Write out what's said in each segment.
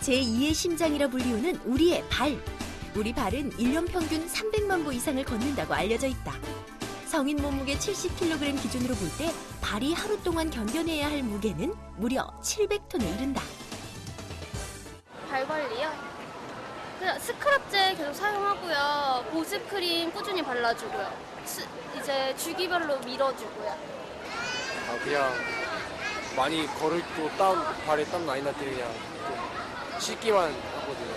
제2의 심장이라 불리우는 우리의 발. 우리 발은 1년 평균 300만 보 이상을 걷는다고 알려져 있다. 성인 몸무게 70kg 기준으로 볼 때 발이 하루 동안 견뎌내야 할 무게는 무려 700톤에 이른다. 발 관리요? 그냥 스크럽젤 계속 사용하고요. 보습 크림 꾸준히 발라주고요. 이제 주기별로 밀어주고요. 그냥 많이 걸을 또 발에 땀 많이 날 때 그냥 좀 씻기만 하거든요.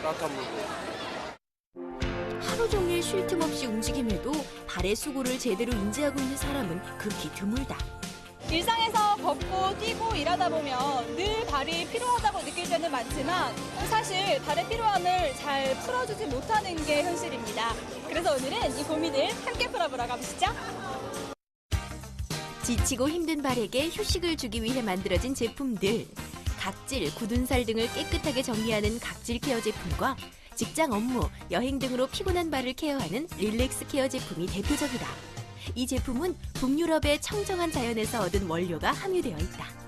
따뜻한 물로. 하루 종일 쉴 틈 없이 움직임에도 발의 수고를 제대로 인지하고 있는 사람은 극히 드물다. 일상에서 걷고 뛰고 일하다 보면 늘 발이 피로하다고 느낄 때는 많지만 사실 발의 피로함을 잘 풀어주지 못하는 게 현실입니다. 그래서 오늘은 이 고민을 함께 풀어보러 가보시죠. 지치고 힘든 발에게 휴식을 주기 위해 만들어진 제품들. 각질, 굳은 살 등을 깨끗하게 정리하는 각질 케어 제품과 직장 업무, 여행 등으로 피곤한 발을 케어하는 릴렉스 케어 제품이 대표적이다. 이 제품은 북유럽의 청정한 자연에서 얻은 원료가 함유되어 있다.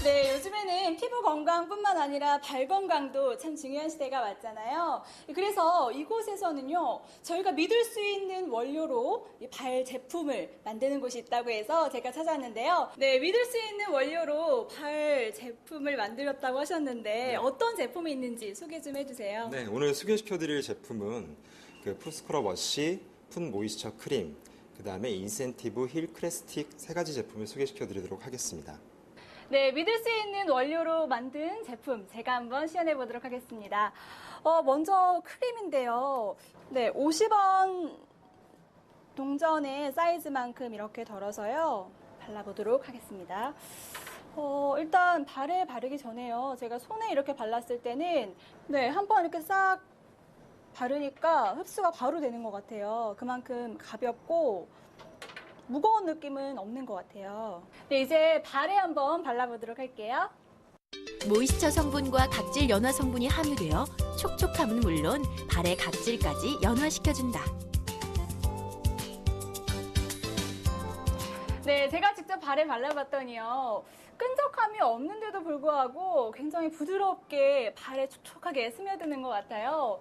네, 요즘에는 피부 건강뿐만 아니라 발 건강도 참 중요한 시대가 왔잖아요. 그래서 이곳에서는요, 저희가 믿을 수 있는 원료로 발 제품을 만드는 곳이 있다고 해서 제가 찾아왔는데요. 네, 믿을 수 있는 원료로 발 제품을 만들었다고 하셨는데 네. 어떤 제품이 있는지 소개 좀 해주세요. 네, 오늘 소개시켜드릴 제품은 풋스크럽 워시, 풋 모이스처 크림, 그 다음에 인센티브 힐 크레스틱 세 가지 제품을 소개시켜드리도록 하겠습니다. 네, 믿을 수 있는 원료로 만든 제품 제가 한번 시연해 보도록 하겠습니다. 먼저 크림인데요. 네, 50원 동전의 사이즈만큼 이렇게 덜어서요. 발라보도록 하겠습니다. 일단 발에 바르기 전에요. 제가 손에 이렇게 발랐을 때는 네, 한번 이렇게 싹 바르니까 흡수가 바로 되는 것 같아요. 그만큼 가볍고 무거운 느낌은 없는 것 같아요. 네, 이제 발에 한번 발라보도록 할게요. 모이스처 성분과 각질 연화 성분이 함유되어 촉촉함은 물론 발의 각질까지 연화시켜준다. 네, 제가 직접 발에 발라봤더니요. 끈적함이 없는데도 불구하고 굉장히 부드럽게 발에 촉촉하게 스며드는 것 같아요.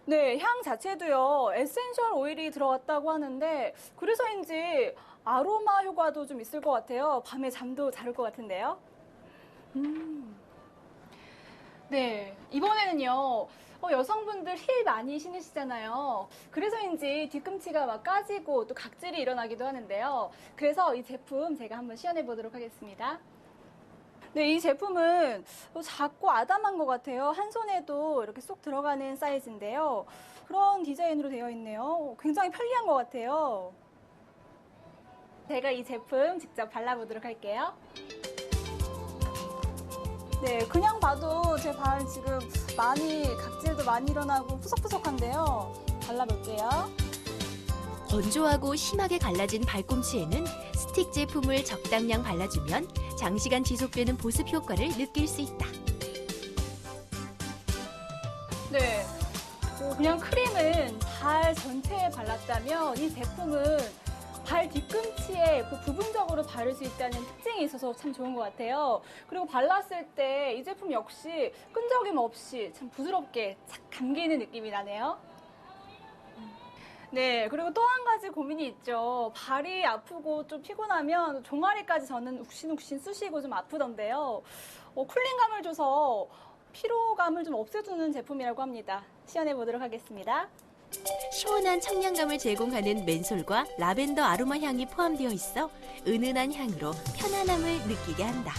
네, 향 자체도요, 에센셜 오일이 들어갔다고 하는데, 그래서인지 아로마 효과도 좀 있을 것 같아요. 밤에 잠도 잘 올 것 같은데요. 네, 이번에는요, 여성분들 힐 많이 신으시잖아요. 그래서인지 뒤꿈치가 막 까지고 또 각질이 일어나기도 하는데요. 그래서 이 제품 제가 한번 시연해 보도록 하겠습니다. 네, 이 제품은 작고 아담한 것 같아요. 한 손에도 이렇게 쏙 들어가는 사이즈인데요. 그런 디자인으로 되어 있네요. 굉장히 편리한 것 같아요. 제가 이 제품 직접 발라보도록 할게요. 네, 그냥 봐도 제 발 지금 각질도 많이 일어나고 푸석푸석한데요. 발라볼게요. 건조하고 심하게 갈라진 발꿈치에는 스틱 제품을 적당량 발라주면 장시간 지속되는 보습 효과를 느낄 수 있다. 네, 그냥 크림은 발 전체에 발랐다면 이 제품은 발 뒤꿈치에 부분적으로 바를 수 있다는 특징이 있어서 참 좋은 것 같아요. 그리고 발랐을 때 이 제품 역시 끈적임 없이 참 부드럽게 착 감기는 느낌이 나네요. 네, 그리고 또 한 가지 고민이 있죠. 발이 아프고 좀 피곤하면 종아리까지 저는 욱신욱신 쑤시고 좀 아프던데요. 쿨링감을 줘서 피로감을 좀 없애주는 제품이라고 합니다. 시연해 보도록 하겠습니다. 시원한 청량감을 제공하는 맨솔과 라벤더 아로마 향이 포함되어 있어 은은한 향으로 편안함을 느끼게 한다.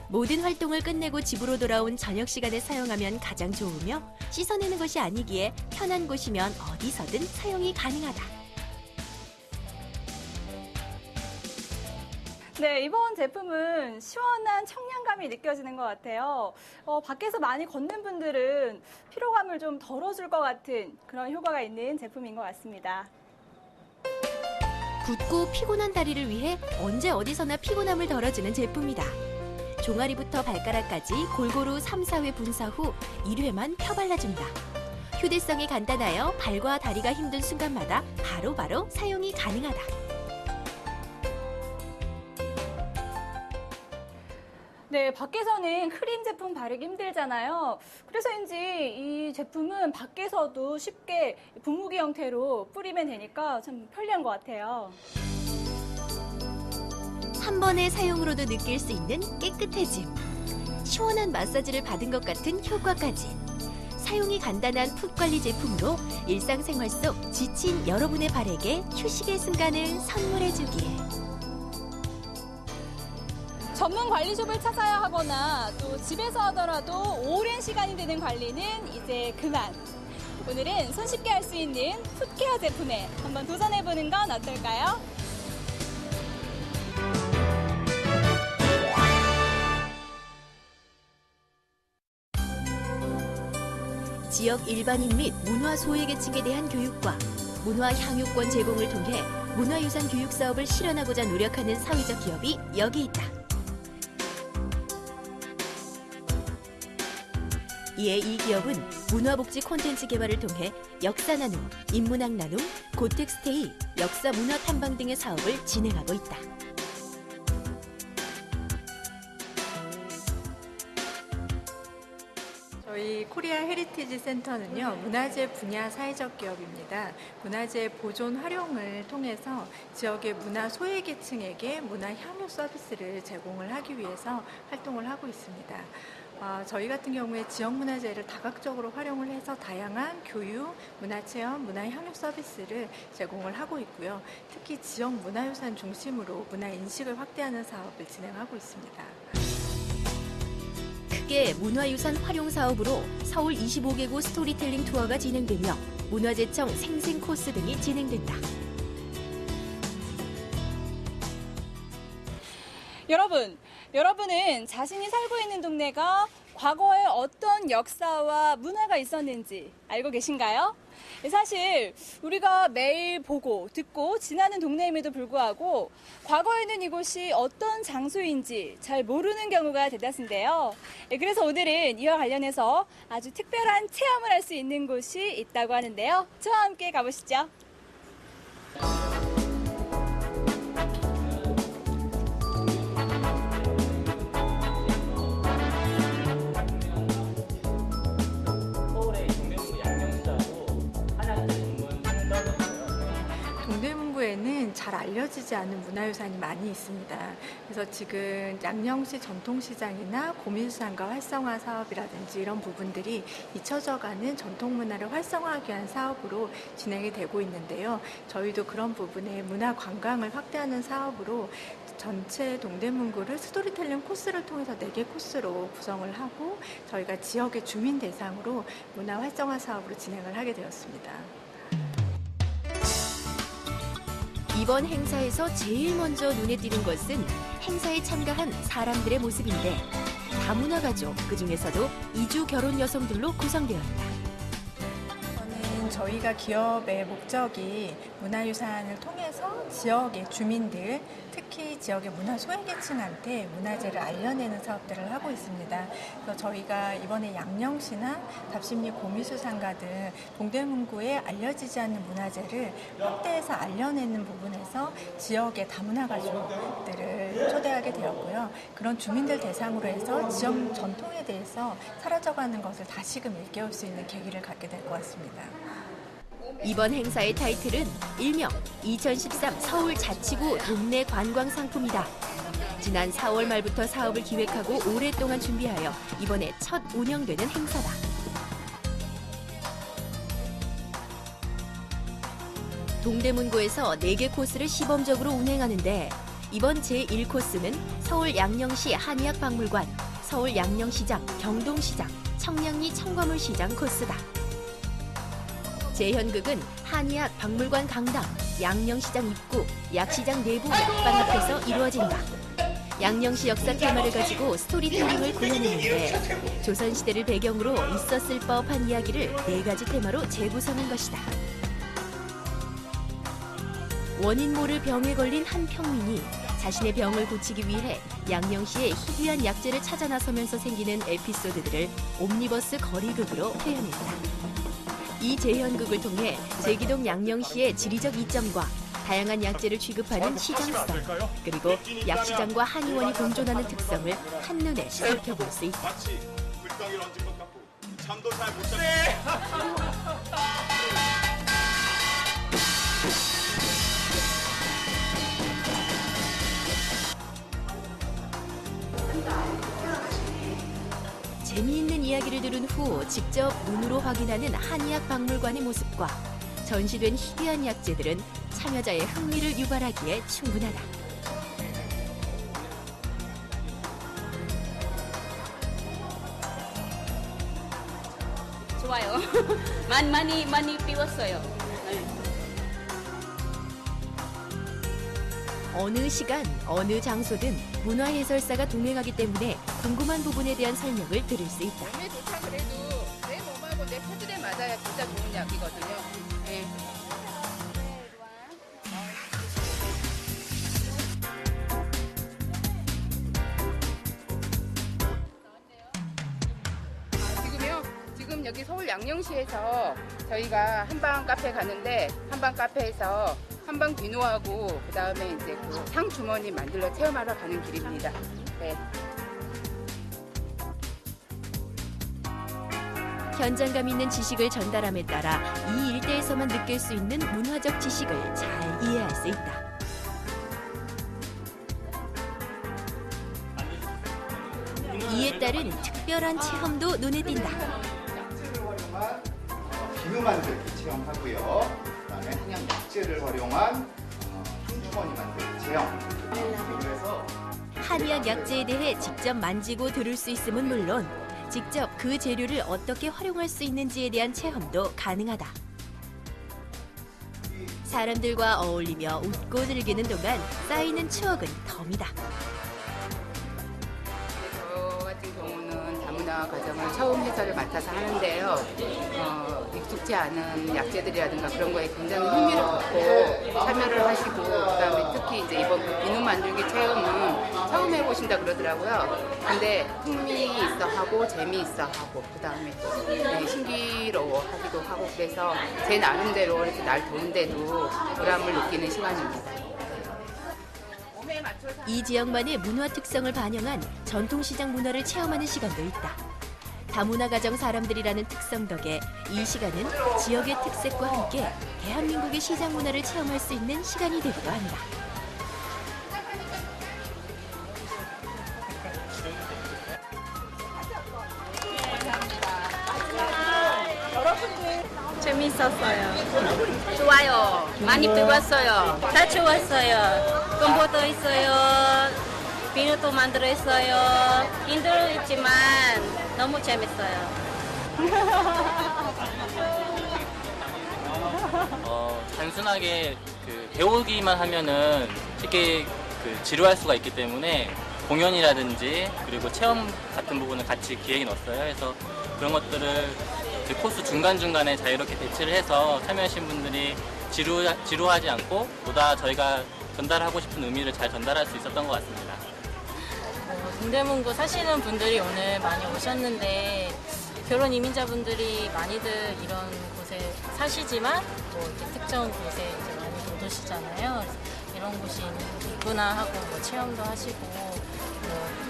모든 활동을 끝내고 집으로 돌아온 저녁 시간에 사용하면 가장 좋으며 씻어내는 것이 아니기에 편한 곳이면 어디서든 사용이 가능하다. 네, 이번 제품은 시원한 청량감이 느껴지는 것 같아요. 밖에서 많이 걷는 분들은 피로감을 좀 덜어줄 것 같은 그런 효과가 있는 제품인 것 같습니다. 붓고 피곤한 다리를 위해 언제 어디서나 피곤함을 덜어주는 제품이다. 종아리부터 발가락까지 골고루 3, 4회 분사 후 1회만 펴발라준다. 휴대성이 간단하여 발과 다리가 힘든 순간마다 바로바로 사용이 가능하다. 네, 밖에서는 크림 제품 바르기 힘들잖아요. 그래서인지 이 제품은 밖에서도 쉽게 분무기 형태로 뿌리면 되니까 참 편리한 것 같아요. 한 번의 사용으로도 느낄 수 있는 깨끗해짐. 시원한 마사지를 받은 것 같은 효과까지. 사용이 간단한 풋관리 제품으로 일상생활 속 지친 여러분의 발에게 휴식의 순간을 선물해주기에. 전문 관리숍을 찾아야 하거나 또 집에서 하더라도 오랜 시간이 드는 관리는 이제 그만. 오늘은 손쉽게 할 수 있는 풋케어 제품에 한번 도전해보는 건 어떨까요? 지역 일반인 및 문화 소외계층에 대한 교육과 문화 향유권 제공을 통해 문화유산 교육 사업을 실현하고자 노력하는 사회적 기업이 여기 있다. 이에 이 기업은 문화복지 콘텐츠 개발을 통해 역사 나눔, 인문학 나눔, 고택스테이, 역사 문화 탐방 등의 사업을 진행하고 있다. 저희 코리아 헤리티지 센터는요, 문화재 분야 사회적 기업입니다. 문화재 보존 활용을 통해서 지역의 문화 소외계층에게 문화 향유 서비스를 제공을 하기 위해서 활동을 하고 있습니다. 저희 같은 경우에 지역 문화재를 다각적으로 활용을 해서 다양한 교육, 문화체험, 문화향유 서비스를 제공을 하고 있고요. 특히 지역 문화유산 중심으로 문화인식을 확대하는 사업을 진행하고 있습니다. 크게 문화유산 활용 사업으로 서울 25개구 스토리텔링 투어가 진행되며 문화재청 생생 코스 등이 진행된다. 여러분은 자신이 살고 있는 동네가 과거에 어떤 역사와 문화가 있었는지 알고 계신가요? 사실 우리가 매일 보고 듣고 지나는 동네임에도 불구하고 과거에는 이곳이 어떤 장소인지 잘 모르는 경우가 대다수인데요. 그래서 오늘은 이와 관련해서 아주 특별한 체험을 할 수 있는 곳이 있다고 하는데요. 저와 함께 가보시죠. 동대문구에는 잘 알려지지 않은 문화유산이 많이 있습니다. 그래서 지금 양령시 전통시장이나 고민수산가 활성화 사업이라든지 이런 부분들이 잊혀져가는 전통문화를 활성화하기 위한 사업으로 진행이 되고 있는데요. 저희도 그런 부분에 문화관광을 확대하는 사업으로 전체 동대문구를 스토리텔링 코스를 통해서 4개 코스로 구성을 하고 저희가 지역의 주민 대상으로 문화 활성화 사업으로 진행을 하게 되었습니다. 이번 행사에서 제일 먼저 눈에 띄는 것은 행사에 참가한 사람들의 모습인데 다문화 가족, 그중에서도 이주 결혼 여성들로 구성되어 있다. 저희가 기업의 목적이 문화유산을 통해서 지역의 주민들, 특히 지역의 문화 소외계층한테 문화재를 알려내는 사업들을 하고 있습니다. 그래서 저희가 이번에 양령시나 답심리 고미수상가 등 동대문구에 알려지지 않는 문화재를 확대해서 알려내는 부분에서 지역의 다문화 가족들을 초대하게 되었고요. 그런 주민들 대상으로 해서 지역 전통에 대해서 사라져가는 것을 다시금 일깨울 수 있는 계기를 갖게 될 것 같습니다. 이번 행사의 타이틀은 일명 2013 서울 자치구 동네 관광 상품이다. 지난 4월 말부터 사업을 기획하고 오랫동안 준비하여 이번에 첫 운영되는 행사다. 동대문구에서 4개 코스를 시범적으로 운행하는데 이번 제1코스는 서울 양령시 한의학박물관, 서울 양령시장, 경동시장, 청량리 청과물시장 코스다. 재현극은 한의학 박물관 강당, 양령시장 입구, 약시장 내부 약방 앞에서 이루어진다. 양령시 역사 테마를 가지고 스토리텔링을 구현했는데 조선시대를 배경으로 있었을 법한 이야기를 4가지 테마로 재구성한 것이다. 원인 모를 병에 걸린 한 평민이 자신의 병을 고치기 위해 양령시의 희귀한 약재를 찾아 나서면서 생기는 에피소드들을 옴니버스 거리극으로 표현했다. 이 재현극을 통해 제기동 양령시의 지리적 이점과 다양한 약재를 취급하는 시장성, 그리고 약시장과 한의원이 공존하는 특성을 한눈에 살펴볼 수 있다. 마치 불덩이를 얹은 것 같고 잠도 잘 못 잡고. 재미있는 이야기를 들은 후 직접 눈으로 확인하는 한의학 박물관의 모습과 전시된 희귀한 약재들은 참여자의 흥미를 유발하기에 충분하다. 좋아요. 많이 배웠어요. 어느 시간, 어느 장소든 문화해설사가 동행하기 때문에 궁금한 부분에 대한 설명을 들을 수 있다. 몸에 좋다 그래도 내 몸하고 내 체질에 맞아야 진짜 좋은 약이거든요. 네. 지금요? 지금 여기 서울 양령시에서 저희가 한방 카페 가는데 한방 카페에서 한방 비누하고 그다음에 이제 그 상주머니 만들러 체험하러 가는 길입니다. 네. 현장감 있는 지식을 전달함에 따라 이 일대에서만 느낄 수 있는 문화적 지식을 잘 이해할 수 있다. 이에 따른 특별한 체험도 눈에 띈다. 약재를 활용한 비누 만들기 체험하고요. 그다음에 한약 약재를 활용한 손주머니 만들기 체험. 그래서 한의학 약재에 대해 직접 만지고 들을 수 있음은 물론 직접 그 재료를 어떻게 활용할 수 있는지에 대한 체험도 가능하다. 사람들과 어울리며 웃고 즐기는 동안 쌓이는 추억은 덤이다. 저 같은 경우는 다문화 과정을 처음 해설을 맡아서 하는데요. 익숙지 않은 약재들이라든가 그런 거에 굉장히 흥미를 갖고 참여를 하시고 그다음에 특히 이제 이번 비누 만들기 체험은 처음 해보신다 그러더라고요. 근데 흥미 있어 하고 재미 있어 하고 그다음에 또 신기로워하기도 하고 그래서 제 나름대로 이렇게 날 더운데도 보람을 느끼는 시간입니다. 이 지역만의 문화 특성을 반영한 전통시장 문화를 체험하는 시간도 있다. 다문화 가정 사람들이라는 특성 덕에 이 시간은 지역의 특색과 함께 대한민국의 시장 문화를 체험할 수 있는 시간이 되기도 한다. 재밌었어요. 좋아요. 많이 배웠어요. 다 좋았어요. 공부도 있어요. 비누도 만들었어요. 힘들었지만 너무 재밌어요. 단순하게 배우기만 하면은 쉽게 지루할 수가 있기 때문에 공연이라든지 그리고 체험 같은 부분을 같이 기획에 넣었어요. 그래서 그런 것들을 코스 중간중간에 자유롭게 대치를 해서 참여하신 분들이 지루하지 않고 보다 저희가 전달하고 싶은 의미를 잘 전달할 수 있었던 것 같습니다. 동대문구 사시는 분들이 오늘 많이 오셨는데 결혼 이민자분들이 많이들 이런 곳에 사시지만 뭐 이렇게 특정 곳에 이제 많이 못 오시잖아요. 이런 곳이 있구나 하고 뭐 체험도 하시고 뭐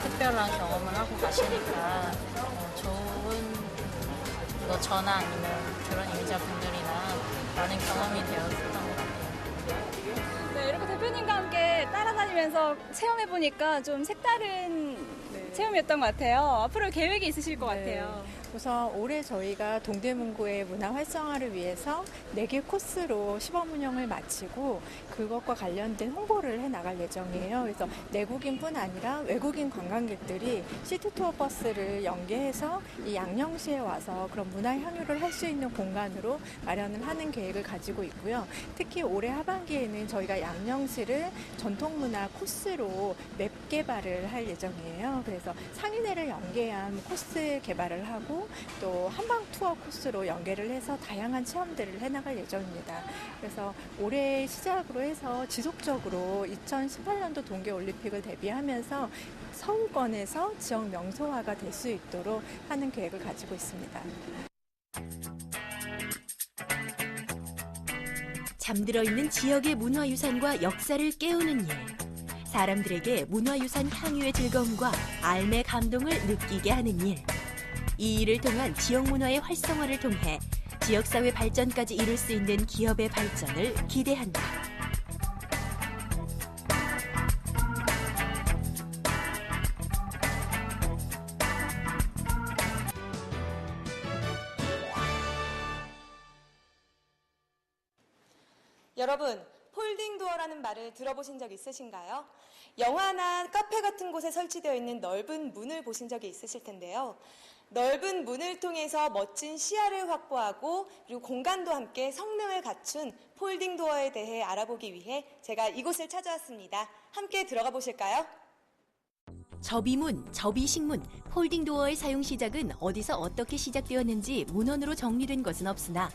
특별한 경험을 하고 가시니까 좋은 뭐 저나 아니면 결혼 이민자분들이나 많은 경험이 되었던 것 같아요. 네, 이렇게 대표님과 함께 따라다니면서 체험해보니까 좀 색다른 체험이었던 것 같아요. 앞으로 계획이 있으실 것 같아요. 우선 올해 저희가 동대문구의 문화 활성화를 위해서 4개 코스로 시범 운영을 마치고 그것과 관련된 홍보를 해 나갈 예정이에요. 그래서 내국인뿐 아니라 외국인 관광객들이 시티투어 버스를 연계해서 이 양령시에 와서 그런 문화 향유를 할 수 있는 공간으로 마련을 하는 계획을 가지고 있고요. 특히 올해 하반기에는 저희가 양령시를 전통문화 코스로 맵 개발을 할 예정이에요. 그래서 상인회를 연계한 코스 개발을 하고 또 한방 투어 코스로 연계를 해서 다양한 체험들을 해나갈 예정입니다. 그래서 올해 시작으로 해서 지속적으로 2018년도 동계올림픽을 대비하면서 서울권에서 지역 명소화가 될 수 있도록 하는 계획을 가지고 있습니다. 잠들어 있는 지역의 문화유산과 역사를 깨우는 일. 사람들에게 문화유산 향유의 즐거움과 알매 감동을 느끼게 하는 일. 이 일을 통한 지역 문화의 활성화를 통해 지역사회 발전까지 이룰 수 있는 기업의 발전을 기대한다. 여러분, 폴딩 도어라는 말을 들어보신 적 있으신가요? 영화나 카페 같은 곳에 설치되어 있는 넓은 문을 보신 적이 있으실 텐데요. 넓은 문을 통해서 멋진 시야를 확보하고 그리고 공간도 함께 성능을 갖춘 폴딩 도어에 대해 알아보기 위해 제가 이곳을 찾아왔습니다. 함께 들어가 보실까요? 접이문, 접이식문, 폴딩 도어의 사용 시작은 어디서 어떻게 시작되었는지 문헌으로 정리된 것은 없으나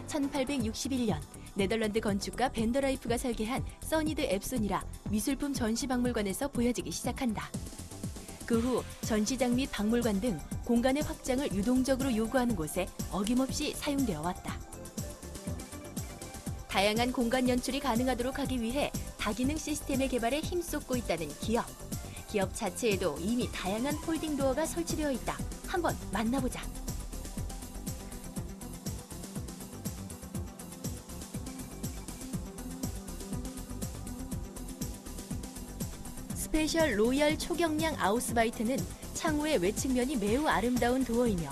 1861년 네덜란드 건축가 벤더라이프가 설계한 써니드 앱손이라 미술품 전시박물관에서 보여지기 시작한다. 그 후 전시장 및 박물관 등 공간의 확장을 유동적으로 요구하는 곳에 어김없이 사용되어 왔다. 다양한 공간 연출이 가능하도록 하기 위해 다기능 시스템의 개발에 힘쏟고 있다는 기업. 기업 자체에도 이미 다양한 폴딩 도어가 설치되어 있다. 한번 만나보자. 스페셜 로얄 초경량 아우스바이트는 창호의 외측면이 매우 아름다운 도어이며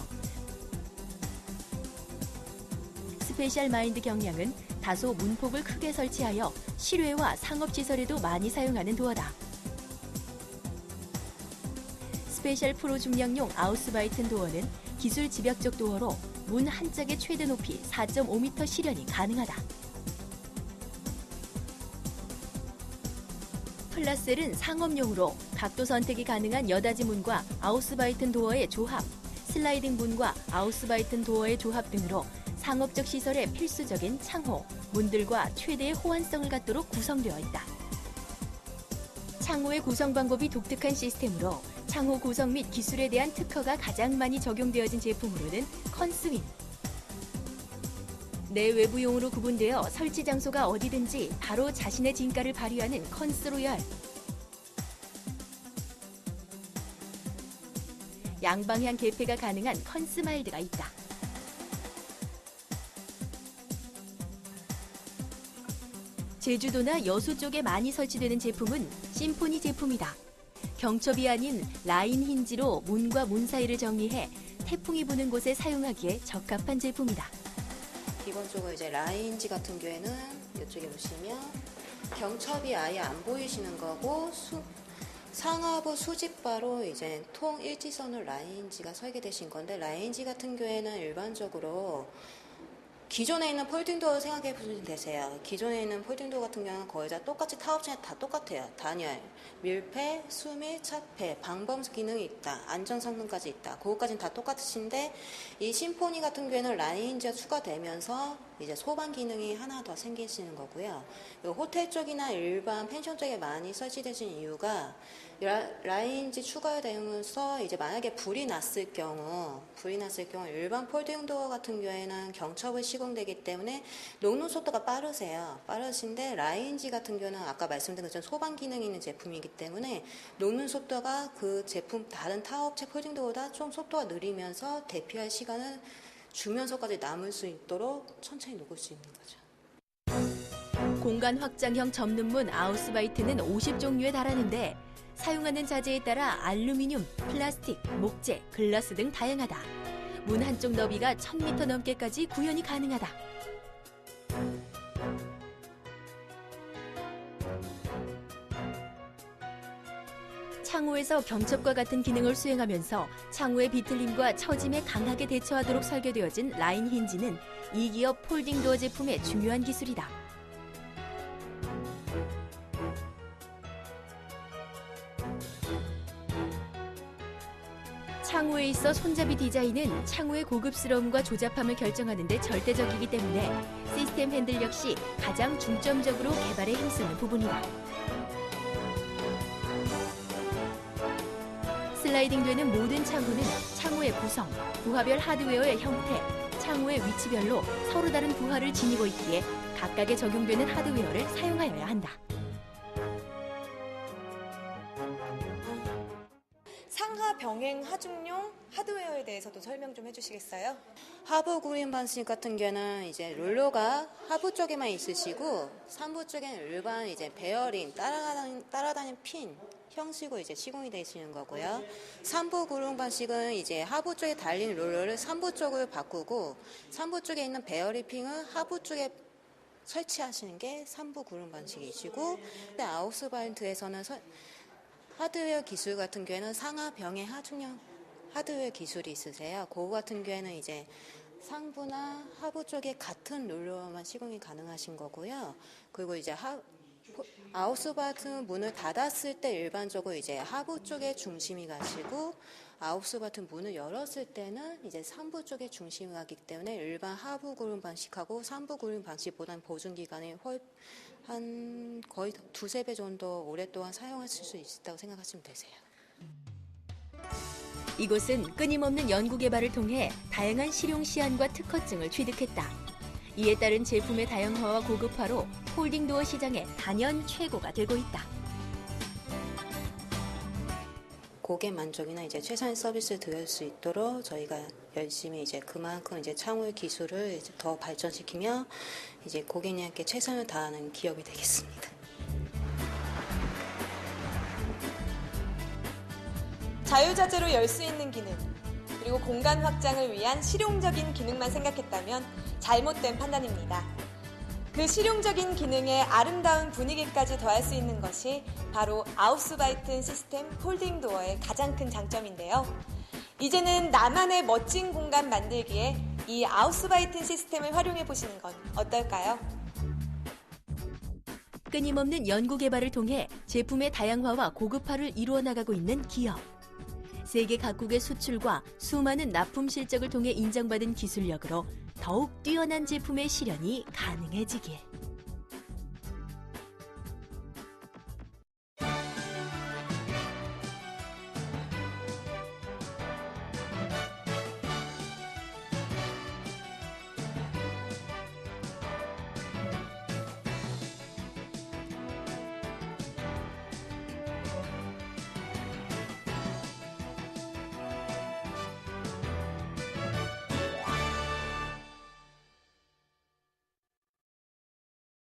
스페셜 마인드 경량은 다소 문폭을 크게 설치하여 실외와 상업시설에도 많이 사용하는 도어다. 스페셜 프로 중량용 아우스바이튼 도어는 기술 집약적 도어로 문 한 짝의 최대 높이 4.5m 실현이 가능하다. 플라셀은 상업용으로 각도 선택이 가능한 여닫이 문과 아우스바이튼 도어의 조합, 슬라이딩 문과 아우스바이튼 도어의 조합 등으로 상업적 시설에 필수적인 창호, 문들과 최대의 호환성을 갖도록 구성되어 있다. 창호의 구성 방법이 독특한 시스템으로 창호 구성 및 기술에 대한 특허가 가장 많이 적용되어진 제품으로는 컨스윈. 내외부용으로 구분되어 설치 장소가 어디든지 바로 자신의 진가를 발휘하는 컨스로얄. 양방향 개폐가 가능한 컨스마일드가 있다. 제주도나 여수 쪽에 많이 설치되는 제품은 심포니 제품이다. 경첩이 아닌 라인 힌지로 문과 문 사이를 정리해 태풍이 부는 곳에 사용하기에 적합한 제품이다. 기본적으로 이제 라인지 같은 경우에는 이쪽에 보시면 경첩이 아예 안 보이시는 거고 상하부 수직바로 이제 통 일지선으로 라인지가 설계되신 건데 라인지 같은 경우에는 일반적으로 기존에 있는 폴딩도어 생각해 보시면 되세요. 기존에 있는 폴딩도어 같은 경우는 거의 다 똑같이 타업체가 다 똑같아요. 단열, 밀폐, 수밀, 차폐, 방범 기능이 있다. 안전 성능까지 있다. 그것까지는 다 똑같으신데 이 심포니 같은 경우에는 라인지가 추가되면서 이제 소방 기능이 하나 더 생기시는 거고요. 호텔 쪽이나 일반 펜션 쪽에 많이 설치되신 이유가 라인지 추가되면서 이제 만약에 불이 났을 경우 일반 폴딩도어 같은 경우에는 경첩을 시공되기 때문에 녹는 속도가 빠르신데 라인지 같은 경우는 아까 말씀드린 것처럼 소방 기능이 있는 제품이기 때문에 녹는 속도가 그 제품 다른 타업체 폴딩도어보다 좀 속도가 느리면서 대피할 시간을 주면서까지 남을 수 있도록 천천히 녹을 수 있는 거죠. 공간 확장형 접는문 아우스바이트는 50종류에 달하는데 사용하는 자재에 따라 알루미늄, 플라스틱, 목재, 글라스 등 다양하다. 문 한쪽 너비가 1000m 넘게까지 구현이 가능하다. 창호에서 경첩과 같은 기능을 수행하면서 창호의 비틀림과 처짐에 강하게 대처하도록 설계되어진 라인 힌지는 이 기업 폴딩 도어 제품의 중요한 기술이다. 창호에 있어 손잡이 디자인은 창호의 고급스러움과 조잡함을 결정하는 데 절대적이기 때문에 시스템 핸들 역시 가장 중점적으로 개발에 힘쓰는 부분이다. 슬라이딩되는 모든 창호는 창호의 구성, 부하별 하드웨어의 형태, 창호의 위치별로 서로 다른 부하를 지니고 있기에 각각에 적용되는 하드웨어를 사용하여야 한다. 상하 병행 하중용 하드웨어에 대해서도 설명 좀 해주시겠어요? 하부 구림 방식 같은 경우는 이제 롤러가 하부 쪽에만 있으시고 상부 쪽에는 일반 이제 베어링 따라다니는 핀 형식으로 이제 시공이 되시는 거고요. 상부 구름 방식은 이제 하부 쪽에 달린 롤러를 상부 쪽으로 바꾸고 상부 쪽에 있는 베어링 핀을 하부 쪽에 설치하시는 게 상부 구름 방식이시고, 근데 아우스바이트에서는 하드웨어 기술 같은 경우에는 상하 병행 하중형 하드웨어 기술이 있으세요. 그거 같은 경우에는 이제 상부나 하부 쪽에 같은 롤러만 시공이 가능하신 거고요. 그리고 이제 아우스바트 문을 닫았을 때 일반적으로 이제 하부 쪽에 중심이 가시고, 아우스바트 문을 열었을 때는 이제 상부 쪽에 중심이 가기 때문에 일반 하부 구름 방식하고 상부 구름 방식보다는 보존 기간이 한 거의 2-3배 정도 오랫동안 사용하실 수 있다고 생각하시면 되세요. 이곳은 끊임없는 연구 개발을 통해 다양한 실용 시안과 특허증을 취득했다. 이에 따른 제품의 다양화와 고급화로 폴딩도어 시장의 단연 최고가 되고 있다. 고객 만족이나 이제 최선의 서비스를 드릴 수 있도록 저희가 열심히 이제 그만큼 이제 창호 기술을 이제 더 발전시키며 이제 고객님께 최선을 다하는 기업이 되겠습니다. 자유자재로 열 수 있는 기능, 그리고 공간 확장을 위한 실용적인 기능만 생각했다면 잘못된 판단입니다. 그 실용적인 기능에 아름다운 분위기까지 더할 수 있는 것이 바로 아우스바이튼 시스템 폴딩 도어의 가장 큰 장점인데요. 이제는 나만의 멋진 공간 만들기에 이 아우스바이튼 시스템을 활용해 보시는 건 어떨까요? 끊임없는 연구 개발을 통해 제품의 다양화와 고급화를 이루어 나가고 있는 기업. 세계 각국의 수출과 수많은 납품 실적을 통해 인정받은 기술력으로 더욱 뛰어난 제품의 실현이 가능해지길.